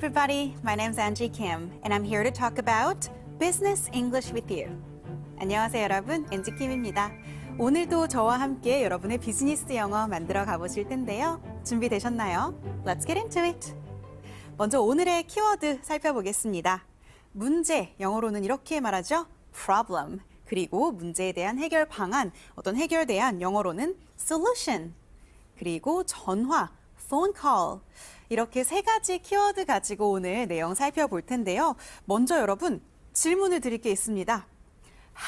everybody. My name's Angie Kim, and I'm here to talk about business English with you. 안녕하세요, 여러분. 엔지 킴입니다. 오늘도 저와 함께 여러분의 비즈니스 영어 만들어 가보실 텐데요. 준비되셨나요? Let's get into it. 먼저 오늘의 키워드 살펴보겠습니다. 문제, 영어로는 이렇게 말하죠. problem. 그리고 문제에 대한 해결 방안, 어떤 해결 대안, 영어로는 solution. 그리고 전화, phone call. 이렇게 세 가지 키워드 가지고 오늘 내용 살펴볼 텐데요. 먼저 여러분 질문을 드릴 게 있습니다.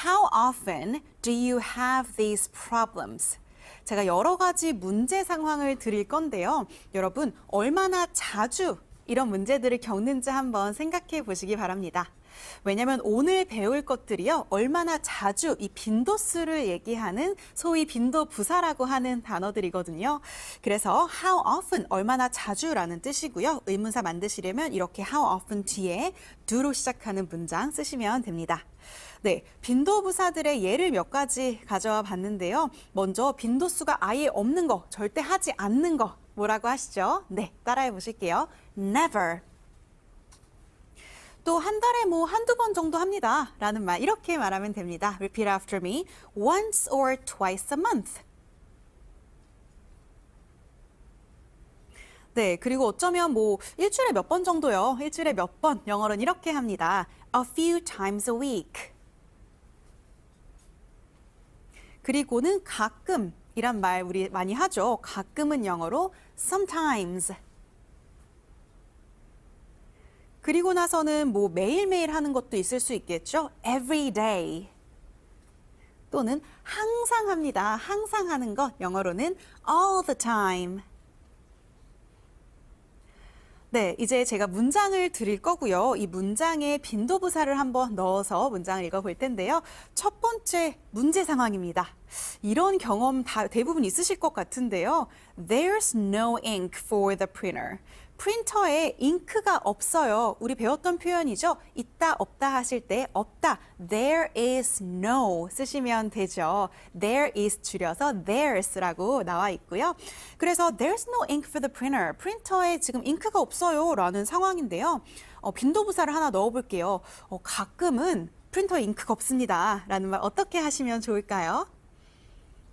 How often do you have these problems? 제가 여러 가지 문제 상황을 드릴 건데요. 여러분 얼마나 자주 이런 문제들을 겪는지 한번 생각해 보시기 바랍니다. 왜냐하면 오늘 배울 것들이요. 얼마나 자주 이 빈도수를 얘기하는 소위 빈도부사라고 하는 단어들이거든요. 그래서 how often, 얼마나 자주라는 뜻이고요. 의문사 만드시려면 이렇게 how often 뒤에 do로 시작하는 문장 쓰시면 됩니다. 네, 빈도부사들의 예를 몇 가지 가져와 봤는데요. 먼저 빈도수가 아예 없는 거, 절대 하지 않는 거 뭐라고 하시죠? 네, 따라해 보실게요. Never. 또 한 달에 뭐 한두 번 정도 합니다. 라는 말 이렇게 말하면 됩니다. Repeat after me. Once or twice a month. 네, 그리고 어쩌면 뭐 일주일에 몇 번 정도요. 일주일에 몇 번 영어로는 이렇게 합니다. A few times a week. 그리고는 가끔 이란 말 우리 많이 하죠. 가끔은 영어로 sometimes. 그리고 나서는 뭐 매일매일 하는 것도 있을 수 있겠죠. Every day. 또는 항상 합니다. 항상 하는 것 영어로는 all the time. 네, 이제 제가 문장을 드릴 거고요. 이 문장에 빈도부사를 한번 넣어서 문장을 읽어볼 텐데요. 첫 번째 문제 상황입니다. 이런 경험 대부분 있으실 것 같은데요. There's no ink for the printer. 프린터에 잉크가 없어요. 우리 배웠던 표현이죠. 있다, 없다 하실 때 없다. There is no 쓰시면 되죠. There is 줄여서 there's라고 나와 있고요. 그래서 there's no ink for the printer. 프린터에 지금 잉크가 없어요. 라는 상황인데요. 빈도부사를 하나 넣어볼게요. 가끔은 프린터에 잉크가 없습니다. 라는 말 어떻게 하시면 좋을까요?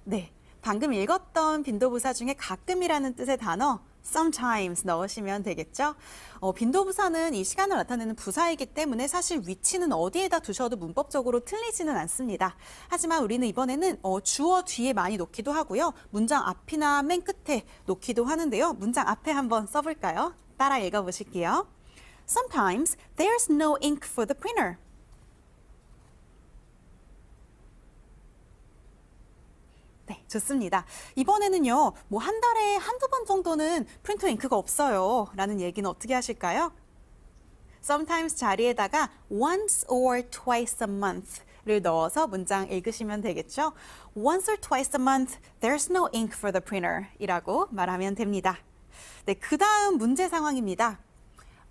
네, 방금 읽었던 빈도부사 중에 가끔이라는 뜻의 단어 sometimes 넣으시면 되겠죠. 빈도부사는 이 시간을 나타내는 부사이기 때문에 사실 위치는 어디에다 두셔도 문법적으로 틀리지는 않습니다. 하지만 우리는 이번에는 주어 뒤에 많이 놓기도 하고요. 문장 앞이나 맨 끝에 놓기도 하는데요. 문장 앞에 한번 써볼까요? 따라 읽어보실게요. Sometimes there's no ink for the printer. 네, 좋습니다. 이번에는요, 뭐 한 달에 한두 번 정도는 프린터 잉크가 없어요. 라는 얘기는 어떻게 하실까요? Sometimes 자리에다가 once or twice a month 를 넣어서 문장 읽으시면 되겠죠. Once or twice a month, there's no ink for the printer 이라고 말하면 됩니다. 네, 그 다음 문제 상황입니다.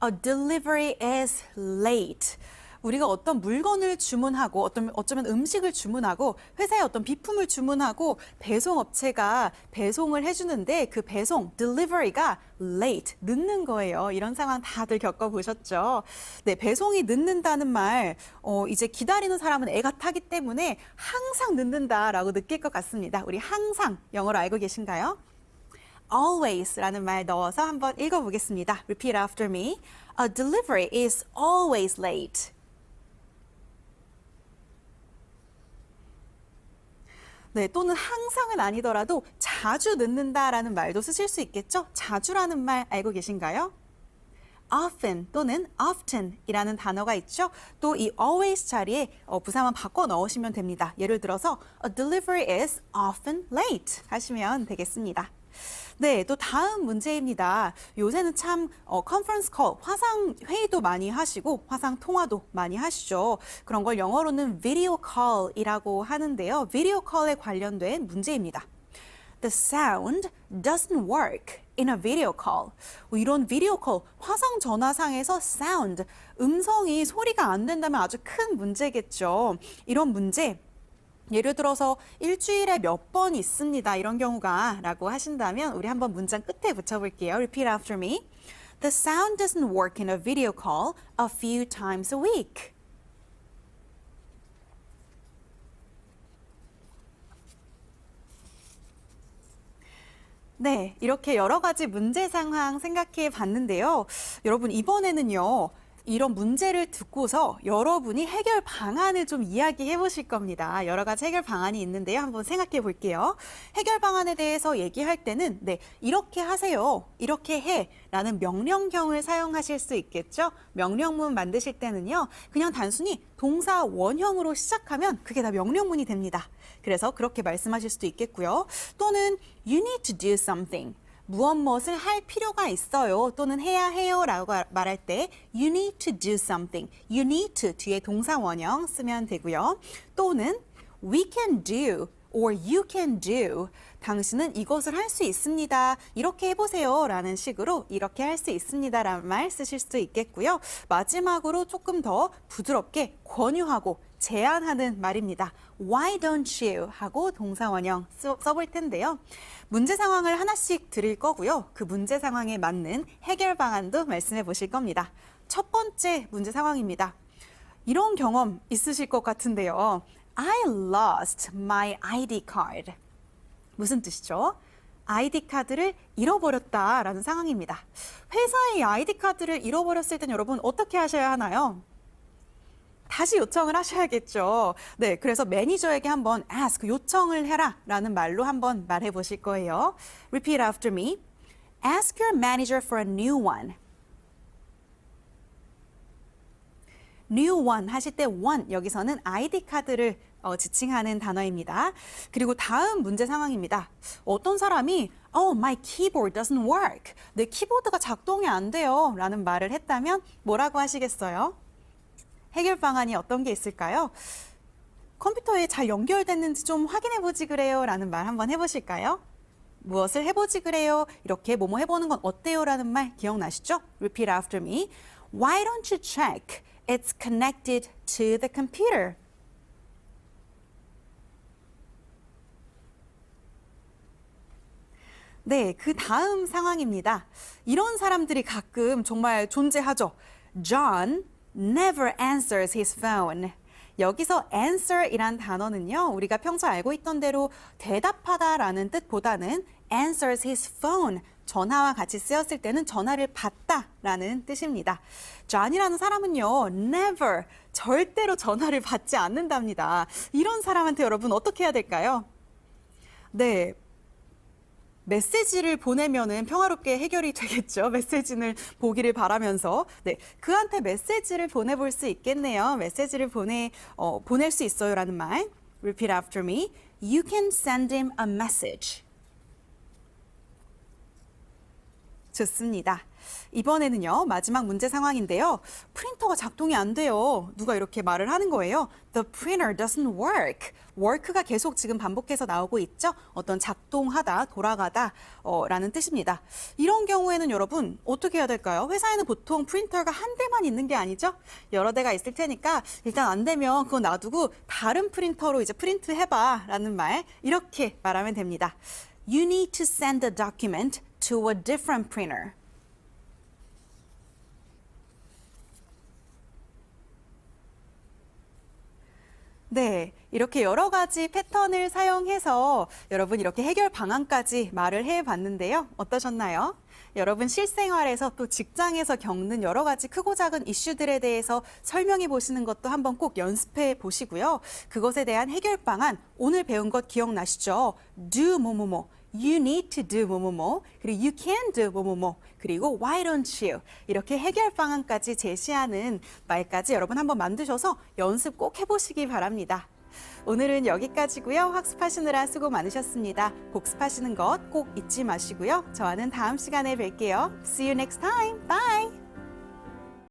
A delivery is late. 우리가 어떤 물건을 주문하고 어쩌면 음식을 주문하고 회사에 어떤 비품을 주문하고 배송업체가 배송을 해주는데 그 배송, delivery가 late, 늦는 거예요. 이런 상황 다들 겪어보셨죠? 네, 배송이 늦는다는 말, 이제 기다리는 사람은 애가 타기 때문에 항상 늦는다라고 느낄 것 같습니다. 우리 항상 영어로 알고 계신가요? always라는 말 넣어서 한번 읽어보겠습니다. Repeat after me. A delivery is always late. 네, 또는 항상은 아니더라도 자주 늦는다라는 말도 쓰실 수 있겠죠? 자주라는 말 알고 계신가요? often 또는 often이라는 단어가 있죠? 또 이 always 자리에 부사만 바꿔 넣으시면 됩니다. 예를 들어서 a delivery is often late 하시면 되겠습니다. 네, 또 다음 문제입니다. 요새는 참 컨퍼런스 콜, 화상 회의도 많이 하시고 화상 통화도 많이 하시죠. 그런 걸 영어로는 비디오 콜이라고 하는데요. 비디오 콜에 관련된 문제입니다. The sound doesn't work in a video call. 이런 비디오 콜, 화상 전화상에서 sound, 음성이 소리가 안 된다면 아주 큰 문제겠죠. 이런 문제 예를 들어서 일주일에 몇 번 있습니다. 이런 경우가 라고 하신다면 우리 한번 문장 끝에 붙여볼게요. Repeat after me. The sound doesn't work in a video call a few times a week. 네, 이렇게 여러 가지 문제 상황 생각해 봤는데요. 여러분, 이번에는요, 이런 문제를 듣고서 여러분이 해결 방안을 좀 이야기해 보실 겁니다. 여러 가지 해결 방안이 있는데요. 한번 생각해 볼게요. 해결 방안에 대해서 얘기할 때는, 네, 이렇게 하세요. 이렇게 해. 라는 명령형을 사용하실 수 있겠죠? 명령문 만드실 때는요, 그냥 단순히 동사 원형으로 시작하면 그게 다 명령문이 됩니다. 그래서 그렇게 말씀하실 수도 있겠고요. 또는 you need to do something. 무엇을 할 필요가 있어요. 또는 해야 해요 라고 말할 때 you need to do something. you need to 뒤에 동사 원형 쓰면 되고요. 또는 we can do or you can do. 당신은 이것을 할 수 있습니다. 이렇게 해보세요 라는 식으로 이렇게 할 수 있습니다 라는 말 쓰실 수도 있겠고요. 마지막으로 조금 더 부드럽게 권유하고 제안하는 말입니다. Why don't you? 하고 동사 원형 써볼 텐데요. 문제 상황을 하나씩 드릴 거고요. 그 문제 상황에 맞는 해결 방안도 말씀해 보실 겁니다. 첫 번째 문제 상황입니다. 이런 경험 있으실 것 같은데요. I lost my ID card. 무슨 뜻이죠? ID 카드를 잃어버렸다라는 상황입니다. 회사의 ID 카드를 잃어버렸을 땐 여러분 어떻게 하셔야 하나요? 다시 요청을 하셔야겠죠. 네, 그래서 매니저에게 한번 ask, 요청을 해라 라는 말로 한번 말해 보실 거예요. Repeat after me. Ask your manager for a new one. new one 하실 때 one, 여기서는 ID 카드를 지칭하는 단어입니다. 그리고 다음 문제 상황입니다. 어떤 사람이 my keyboard doesn't work. 내 키보드가 작동이 안 돼요 라는 말을 했다면 뭐라고 하시겠어요? 해결 방안이 어떤 게 있을까요? 컴퓨터에 잘 연결됐는지 좀 확인해 보지 그래요 라는 말 한번 해보실까요? 무엇을 해보지 그래요? 이렇게 뭐뭐 해보는 건 어때요? 라는 말 기억나시죠? Repeat after me. Why don't you check? It's connected to the computer. 네, 그 다음 상황입니다. 이런 사람들이 가끔 정말 존재하죠. John never answers his phone. 여기서 answer이란 단어는요, 우리가 평소 알고 있던 대로 대답하다라는 뜻보다는 answers his phone, 전화와 같이 쓰였을 때는 전화를 받다라는 뜻입니다. John이라는 사람은요, never, 절대로 전화를 받지 않는답니다. 이런 사람한테 여러분 어떻게 해야 될까요? 네. 메시지를 보내면은 평화롭게 해결이 되겠죠. 메시지를 보기를 바라면서. 네, 그한테 메시지를 보내볼 수 있겠네요. 메시지를 보낼 수 있어요라는 말. Repeat after me. You can send him a message. 좋습니다. 이번에는요, 마지막 문제 상황인데요. 프린터가 작동이 안 돼요. 누가 이렇게 말을 하는 거예요. The printer doesn't work. work가 계속 지금 반복해서 나오고 있죠. 어떤 작동하다, 돌아가다 라는 뜻입니다. 이런 경우에는 여러분 어떻게 해야 될까요? 회사에는 보통 프린터가 한 대만 있는 게 아니죠. 여러 대가 있을 테니까 일단 안 되면 그거 놔두고 다른 프린터로 이제 프린트 해봐 라는 말 이렇게 말하면 됩니다. You need to send the document to a different printer. 네, 이렇게 여러 가지 패턴을 사용해서 여러분 이렇게 해결 방안까지 말을 해봤는데요. 어떠셨나요? 여러분 실생활에서 또 직장에서 겪는 여러 가지 크고 작은 이슈들에 대해서 설명해 보시는 것도 한번 꼭 연습해 보시고요. 그것에 대한 해결 방안, 오늘 배운 것 기억나시죠? do 뭐뭐뭐, you need to do 뭐뭐뭐, 그리고 you can do 뭐뭐뭐, 그리고 why don't you 이렇게 해결 방안까지 제시하는 말까지 여러분 한번 만드셔서 연습 꼭 해보시기 바랍니다. 오늘은 여기까지고요. 학습하시느라 수고 많으셨습니다. 복습하시는 것 꼭 잊지 마시고요. 저와는 다음 시간에 뵐게요. See you next time. Bye!